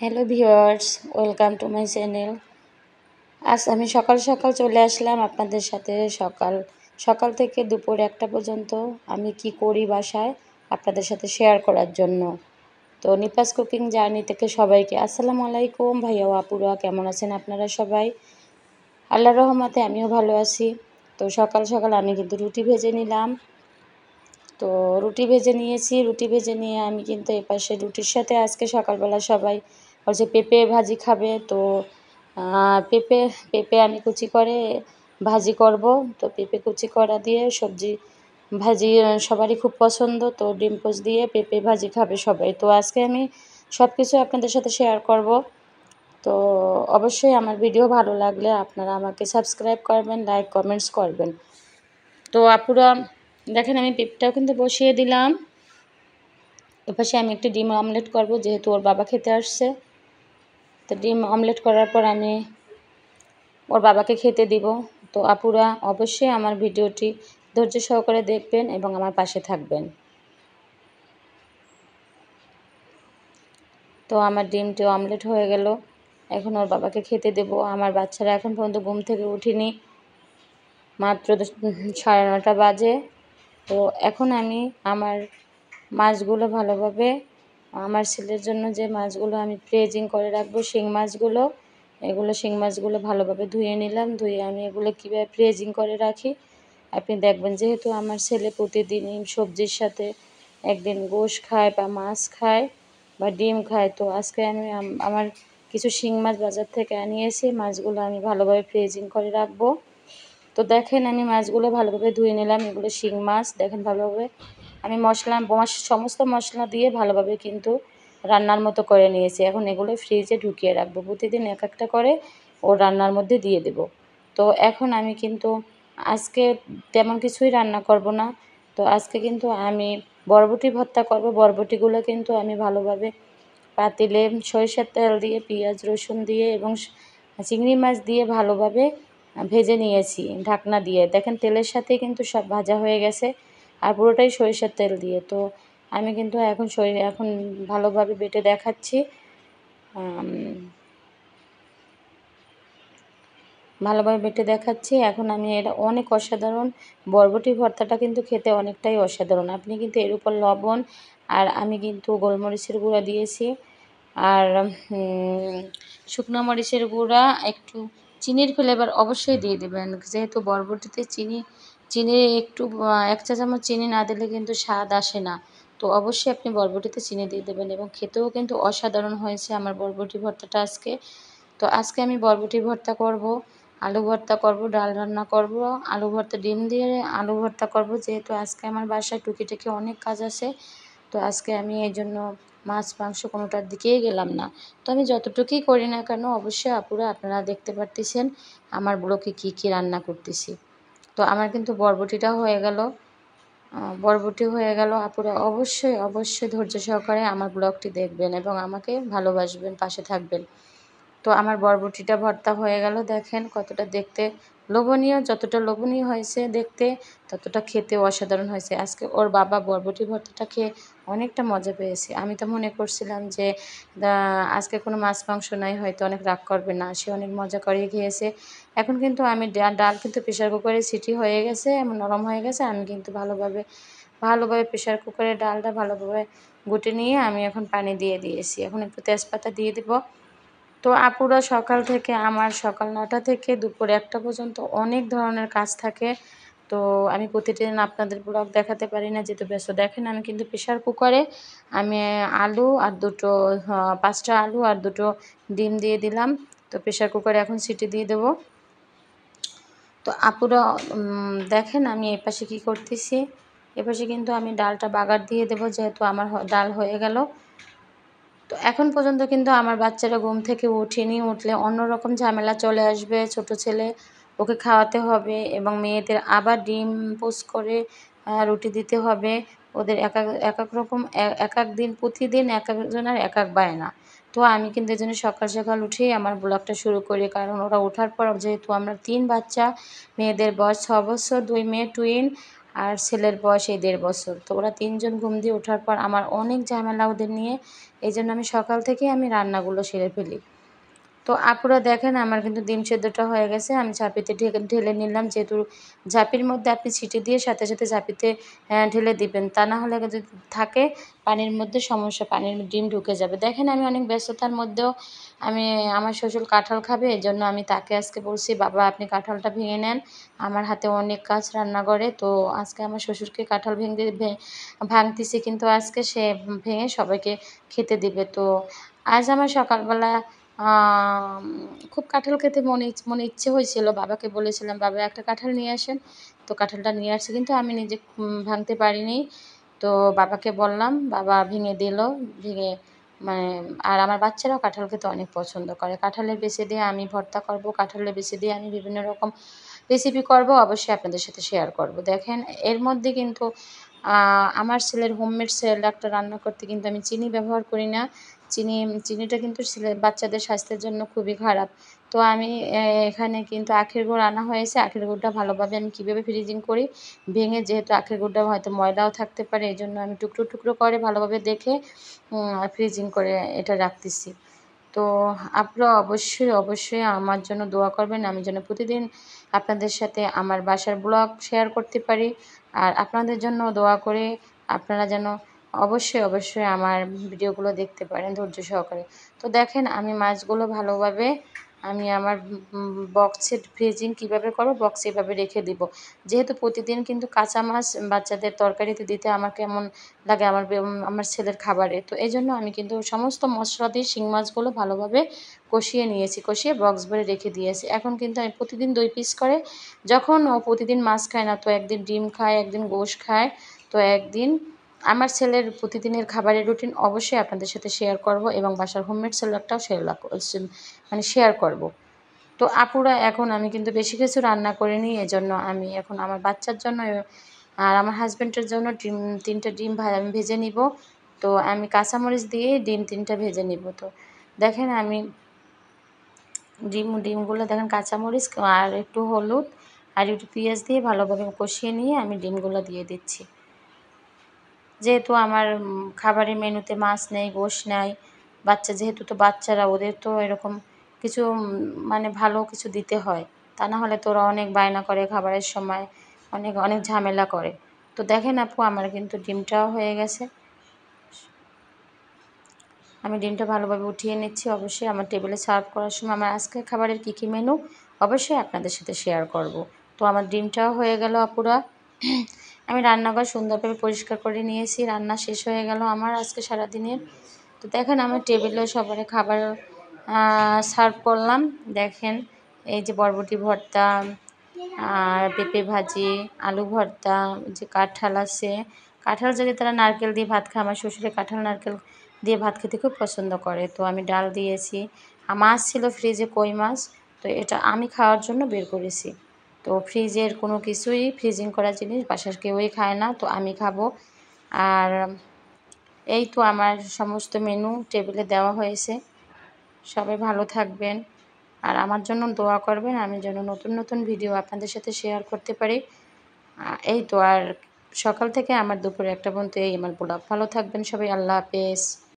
Hello viewers, welcome to my channel. আজ আমি সকাল সকাল চলে আসলাম আপনাদের সাথে সকাল থেকে দুপুর 1টা পর্যন্ত আমি কি করি বাসায় আপনাদের সাথে শেয়ার করার জন্য। তো নিপাস কুকিং জার্নি থেকে সবাইকে আসসালামু আলাইকুম। ভাইয়া ও আপুরা কেমন আছেন আপনারা সবাই? আল্লাহর রহমতে আমিও ভালো আছি। তো সকাল সকাল আমি কিন্তু রুটি ভেজে নিলাম। তো রুটি ভেজে নিয়েছি, রুটি ভেজে নিয়ে আমি কিন্তু এপাশে রুটির সাথে আজকে সকালবেলা সবাই হচ্ছে পেঁপে ভাজি খাবে। তো পেঁপে পেঁপে আমি কুচি করে ভাজি করব। তো পেঁপে কুচি করা দিয়ে সবজি ভাজি সবারই খুব পছন্দ। তো ডিম পোচ দিয়ে পেঁপে ভাজি খাবে সবাই। তো আজকে আমি সব কিছু আপনাদের সাথে শেয়ার করব। তো অবশ্যই আমার ভিডিও ভালো লাগলে আপনারা আমাকে সাবস্ক্রাইব করবেন, লাইক কমেন্টস করবেন। তো আপুরা দেখেন আমি পেঁপেটাও কিন্তু বসিয়ে দিলাম। এপাশে আমি একটি ডিম অমলেট করব, যেহেতু ওর বাবা খেতে আসছে। তো ডিম অমলেট করার পর আমি ওর বাবাকে খেতে দিব। তো আপুরা অবশ্যই আমার ভিডিওটি ধৈর্য সহকারে দেখবেন এবং আমার পাশে থাকবেন। তো আমার ডিমটি অমলেট হয়ে গেল, এখন ওর বাবাকে খেতে দেব। আমার বাচ্চারা এখন পর্যন্ত ঘুম থেকে উঠিনি, মাত্র 9:30 বাজে। তো এখন আমি আমার মাছগুলো ভালোভাবে, আমার ছেলের জন্য যে মাছগুলো আমি ফ্রিজিং করে রাখবো শিং মাছগুলো, শিং মাছগুলো ভালোভাবে ধুয়ে নিলাম। ধুয়ে আমি এগুলো কীভাবে ফ্রিজিং করে রাখি আপনি দেখবেন। যেহেতু আমার ছেলে প্রতিদিনই সবজির সাথে একদিন গোশ খায় বা মাছ খায় বা ডিম খায়। তো আজকে আমি আমার কিছু শিং মাছ বাজার থেকে আনিয়েছি, মাছগুলো আমি ভালোভাবে ফ্রিজিং করে রাখবো। তো দেখেন আমি মাছগুলো ভালোভাবে ধুয়ে নিলাম, এগুলো শিং মাছ। দেখেন ভালোভাবে আমি সমস্ত মশলা দিয়ে ভালোভাবে কিন্তু রান্নার মতো করে নিয়েছি। এখন এগুলো ফ্রিজে ঢুকিয়ে রাখবো, প্রতিদিন এক একটা করে ও রান্নার মধ্যে দিয়ে দেব। তো এখন আমি কিন্তু আজকে তেমন কিছুই রান্না করব না। তো আজকে কিন্তু আমি বরবটি ভর্তা করব। বরবটিগুলো কিন্তু আমি ভালোভাবে পাতিলে সরিষার তেল দিয়ে পেঁয়াজ রসুন দিয়ে এবং চিংড়ি মাছ দিয়ে ভালোভাবে ভেজে নিয়েছি ঢাকনা দিয়ে। দেখেন তেলের সাথেই কিন্তু সব ভাজা হয়ে গেছে, আর পুরোটাই সরিষার তেল দিয়ে। তো আমি কিন্তু এখন ভালোভাবে বেটে দেখাচ্ছি। এখন আমি এটা অনেক অসাধারণ, বরবটি ভর্তাটা কিন্তু খেতে অনেকটাই অসাধারণ। আপনি কিন্তু এর উপর লবণ, আর আমি কিন্তু গোলমরিচের গুঁড়া দিয়েছি, আর শুকনো মরিচের গুঁড়া, একটু চিনির ফ্লেভার অবশ্যই দিয়ে দেবেন। যেহেতু বরবটিতে চিনি একটু 1 চা চামচ চিনি না দিলে কিন্তু স্বাদ আসে না। তো অবশ্যই আপনি বরবটিতে চিনি দিয়ে দেবেন, এবং খেতেও কিন্তু অসাধারণ হয়েছে আমার বরবটি ভর্তাটা আজকে। তো আজকে আমি বরবটি ভর্তা করব, আলু ভর্তা করব, ডাল রান্না করব, আলু ভর্তা ডিম দিয়ে আলু ভর্তা করব। যেহেতু আজকে আমার বাসায় টুকিটাকি অনেক কাজ আছে, তো আজকে আমি এই জন্য মাছ মাংস কোনোটার দিকেই গেলাম না। তো আমি যতটুকুই করি না কেন অবশ্যই আপুরা আপনারা দেখতে পারতেছেন আমার ব্লগে কী কী রান্না করতেছি। তো আমার কিন্তু বরবটি হয়ে গেল। আপুরা অবশ্যই ধৈর্য সহকারে আমার ব্লগটি দেখবেন এবং আমাকে ভালোবাসবেন, পাশে থাকবেন। তো আমার বরবটিটা ভর্তা হয়ে গেল। দেখেন কতটা দেখতে লোভনীয়, যতটা লোভনীয় হয়েছে দেখতে, ততটা খেতে অসাধারণ হয়েছে। আজকে ওর বাবা বরবটি ভর্তাটা খেয়ে অনেকটা মজা পেয়েছে। আমি তো মনে করছিলাম যে আজকে কোনো মাছ মাংস নাই, হয়তো অনেক রাগ করবে না, সে অনেক মজা করেই খেয়েছে। এখন কিন্তু আমি ডাল কিন্তু প্রেশার কুকারে সিটি হয়ে গেছে, এমন নরম হয়ে গেছে। আমি কিন্তু ভালোভাবে প্রেশার কুকারে ডালটা ভালোভাবে গুটে নিয়ে আমি এখন পানি দিয়ে দিয়েছি। এখন একটু তেজপাতা দিয়ে দিব। তো আপুরা সকাল থেকে আমার সকাল 9টা থেকে দুপুর 1টা পর্যন্ত অনেক ধরনের কাজ থাকে। তো আমি প্রতিদিন আপনাদের ব্লগ দেখাতে পারি না, যেহেতু ব্যস্ত। দেখেন আমি কিন্তু প্রেশার কুকারে আমি আলু আর 5টা আলু আর 2টো ডিম দিয়ে দিলাম। তো প্রেশার কুকারে এখন সিটি দিয়ে দেবো। তো আপুরা দেখেন আমি এপাশে কী করতেছি। এপাশে কিন্তু আমি ডালটা বাগার দিয়ে দেবো, যেহেতু আমার ডাল হয়ে গেল। তো এখন পর্যন্ত কিন্তু আমার বাচ্চারা ঘুম থেকে ওঠেনি। উঠলে অন্যরকম ঝামেলা চলে আসবে। ছোট ছেলে, ওকে খাওয়াতে হবে, এবং মেয়েদের আবার ডিম পোস্ট করে রুটি দিতে হবে। ওদের এক এক রকম এক এক দিন প্রতিদিন এক একজনের এক এক বায়না। তো আমি কিন্তু এই জন্য সকাল সকাল উঠেই আমার ব্লগটা শুরু করি, কারণ ওরা ওঠার পর, যেহেতু আমরা 3 বাচ্চা, মেয়েদের বয়স 6 বছর, 2 মেয়ে টুইন, আর ছেলের বয়স এই 1.5 বছর। তো ওরা 3জন ঘুম দিয়ে ওঠার পর আমার অনেক ঝামেলা ওদের নিয়ে। এই জন্য আমি সকাল থেকেই আমি রান্নাগুলো সেরে ফেলি। তো আপুরা দেখেন আমার কিন্তু ডিম সেদ্ধটা হয়ে গেছে। আমি ঝাঁপিতে ঢেলে নিলাম। যেহেতু ঝাঁপির মধ্যে আপনি সিটি দিয়ে সাথে, সাথে ঝাঁপিতে ঢেলে দিবেন। তা না হলে যদি থাকে পানির মধ্যে সমস্যা, পানির ডিম ঢুকে যাবে। দেখেন আমি অনেক ব্যস্ততার মধ্যেও আমি আমার শ্বশুর কাঁঠাল খাবে, এজন্য আমি তাকে আজকে বলছি, "বাবা আপনি কাঁঠালটা ভেঙে নেন। আমার হাতে অনেক কাজ রান্নাঘরে।" তো আজকে আমার শ্বশুরকে কাঁঠাল ভাঙতেছি, কিন্তু আজকে সে ভেঙে সবাইকে খেতে দিবে। তো আজ আমার সকালবেলা আম খুব কাঁঠাল খেতে মনে ইচ্ছে হয়েছিল। বাবাকে বলেছিলাম, "বাবা একটা কাঁঠাল নিয়ে আসেন।" তো কাঁঠালটা নিয়ে আসছে, কিন্তু আমি নিজে ভাঙতে পারিনি। তো বাবাকে বললাম, বাবা ভেঙে দিল। ভেঙে মানে আর আমার বাচ্চারাও কাঁঠাল খেতে অনেক পছন্দ করে। কাঁঠালের বিচি দিয়ে আমি ভর্তা করব, কাঁঠালের বিচি দিয়ে আমি বিভিন্ন রকম রেসিপি করব, অবশ্যই আপনাদের সাথে শেয়ার করব। দেখেন এর মধ্যে কিন্তু আ আমার ছেলের হোমমেড সেরেলাকটা রান্না করতে কিন্তু আমি চিনি ব্যবহার করি না। চিনিটা কিন্তু বাচ্চাদের স্বাস্থ্যের জন্য খুবই খারাপ। তো আমি এখানে কিন্তু আখের গুড় আনা হয়েছে। আখের গুড়টা ভালোভাবে আমি কীভাবে ফ্রিজিং করি, ভেঙে, যেহেতু আখের গুড়টা হয়তো ময়লাও থাকতে পারে, এজন্য আমি টুকরো, টুকরো করে ভালোভাবে দেখে ফ্রিজিং করে এটা রাখতেছি। তো আপনারা অবশ্যই, অবশ্যই আমার জন্য দোয়া করবেন। আমি যেন প্রতিদিন আপনাদের সাথে আমার বাসার ব্লগ শেয়ার করতে পারি। আর আপনাদের জন্য দোয়া করি, আপনারা যেন অবশ্যই, অবশ্যই আমার ভিডিওগুলো দেখতে পারেন ধৈর্য সহকারে। তো দেখেন আমি মাছগুলো ভালোভাবে আমি আমার বক্সে ফ্রিজিং কীভাবে করব, বক্সে এভাবে রেখে দিব। যেহেতু প্রতিদিন কিন্তু কাঁচা মাছ বাচ্চাদের তরকারিতে দিতে আমার কেমন লাগে আমার ছেলের খাবারে। তো এজন্য আমি কিন্তু সমস্ত মসলা দিয়ে শিং মাছগুলো ভালোভাবে কষিয়ে নিয়েছি। কষিয়ে বক্স ভরে রেখে দিয়েছি। এখন কিন্তু আমি প্রতিদিন ২ পিস করে, যখন ও প্রতিদিন মাছ খায় না, তো একদিন ডিম খায়, একদিন গোশ খায়, তো একদিন আমার ছেলের প্রতিদিনের খাবারের রুটিন অবশ্যই আপনাদের সাথে শেয়ার করব, এবং বাসার হোমমেড সেরেলাকটাও শেয়ার করব। তো আপুরা এখন আমি কিন্তু বেশি কিছু রান্না করিনি। এজন্য আমি এখন আমার বাচ্চার জন্য আর আমার হাসব্যান্ডের জন্য ৩ টা ডিম আমি ভেজে নিব। তো আমি কাঁচামরিচ দিয়ে ডিম ৩ টা ভেজে নিব। তো দেখেন আমি ডিমগুলো দেখেন কাঁচামরিচ আর একটু হলুদ আর একটু পেঁয়াজ দিয়ে ভালোভাবে কষিয়ে নিয়ে আমি ডিমগুলো দিয়ে দিচ্ছি। যেহেতু আমার খাবারের মেনুতে মাছ নেই, গোশ নাই, যেহেতু তো বাচ্চারা, ওদের তো এরকম কিছু মানে ভালো কিছু দিতে হয়। তা না হলে তো ওরা অনেক বায়না করে খাবারের সময়, অনেক, অনেক ঝামেলা করে। তো দেখেন আপু আমার কিন্তু ডিমটাও হয়ে গেছে। আমি ডিমটা ভালোভাবে উঠিয়ে নিচ্ছি। অবশ্যই আমার টেবিলে সার্ভ করার সময় আমার আজকের খাবারের কী, কী মেনু অবশ্যই আপনাদের সাথে শেয়ার করব। তো আমার ডিমটাও হয়ে গেল আপুরা। আমি রান্নাঘর সুন্দরভাবে পরিষ্কার করে নিয়েছি। রান্না শেষ হয়ে গেল আমার আজকে সারাদিনের। তো দেখেন আমার টেবিলে সবারে খাবার সার্ভ করলাম। দেখেন এই যে বরবটি ভর্তা, আর পেঁপে ভাজি, আলু ভর্তা, যে কাঁঠাল আছে। কাঁঠাল যদি তারা নারকেল দিয়ে ভাত খায়, আমার শ্বশুরে কাঁঠাল নারকেল দিয়ে ভাত খেতে খুব পছন্দ করে। তো আমি ডাল দিয়েছি। মাছ ছিল ফ্রিজে, কই মাছ। তো এটা আমি খাওয়ার জন্য বের করেছি। তো ফ্রিজের কোনো কিছুই, ফ্রিজিং করা জিনিস বাসার কেউই খায় না, তো আমি খাবো। আর এই তো আমার সমস্ত মেনু টেবিলে দেওয়া হয়েছে। সবাই ভালো থাকবেন আর আমার জন্য দোয়া করবেন, আমি যেন নতুন, নতুন ভিডিও আপনাদের সাথে শেয়ার করতে পারি। এই তো আর সকাল থেকে আমার দুপুরে ১টা পর্যন্ত এই আমার ব্লগ। ভালো থাকবেন সবাই। আল্লাহ হাফেজ।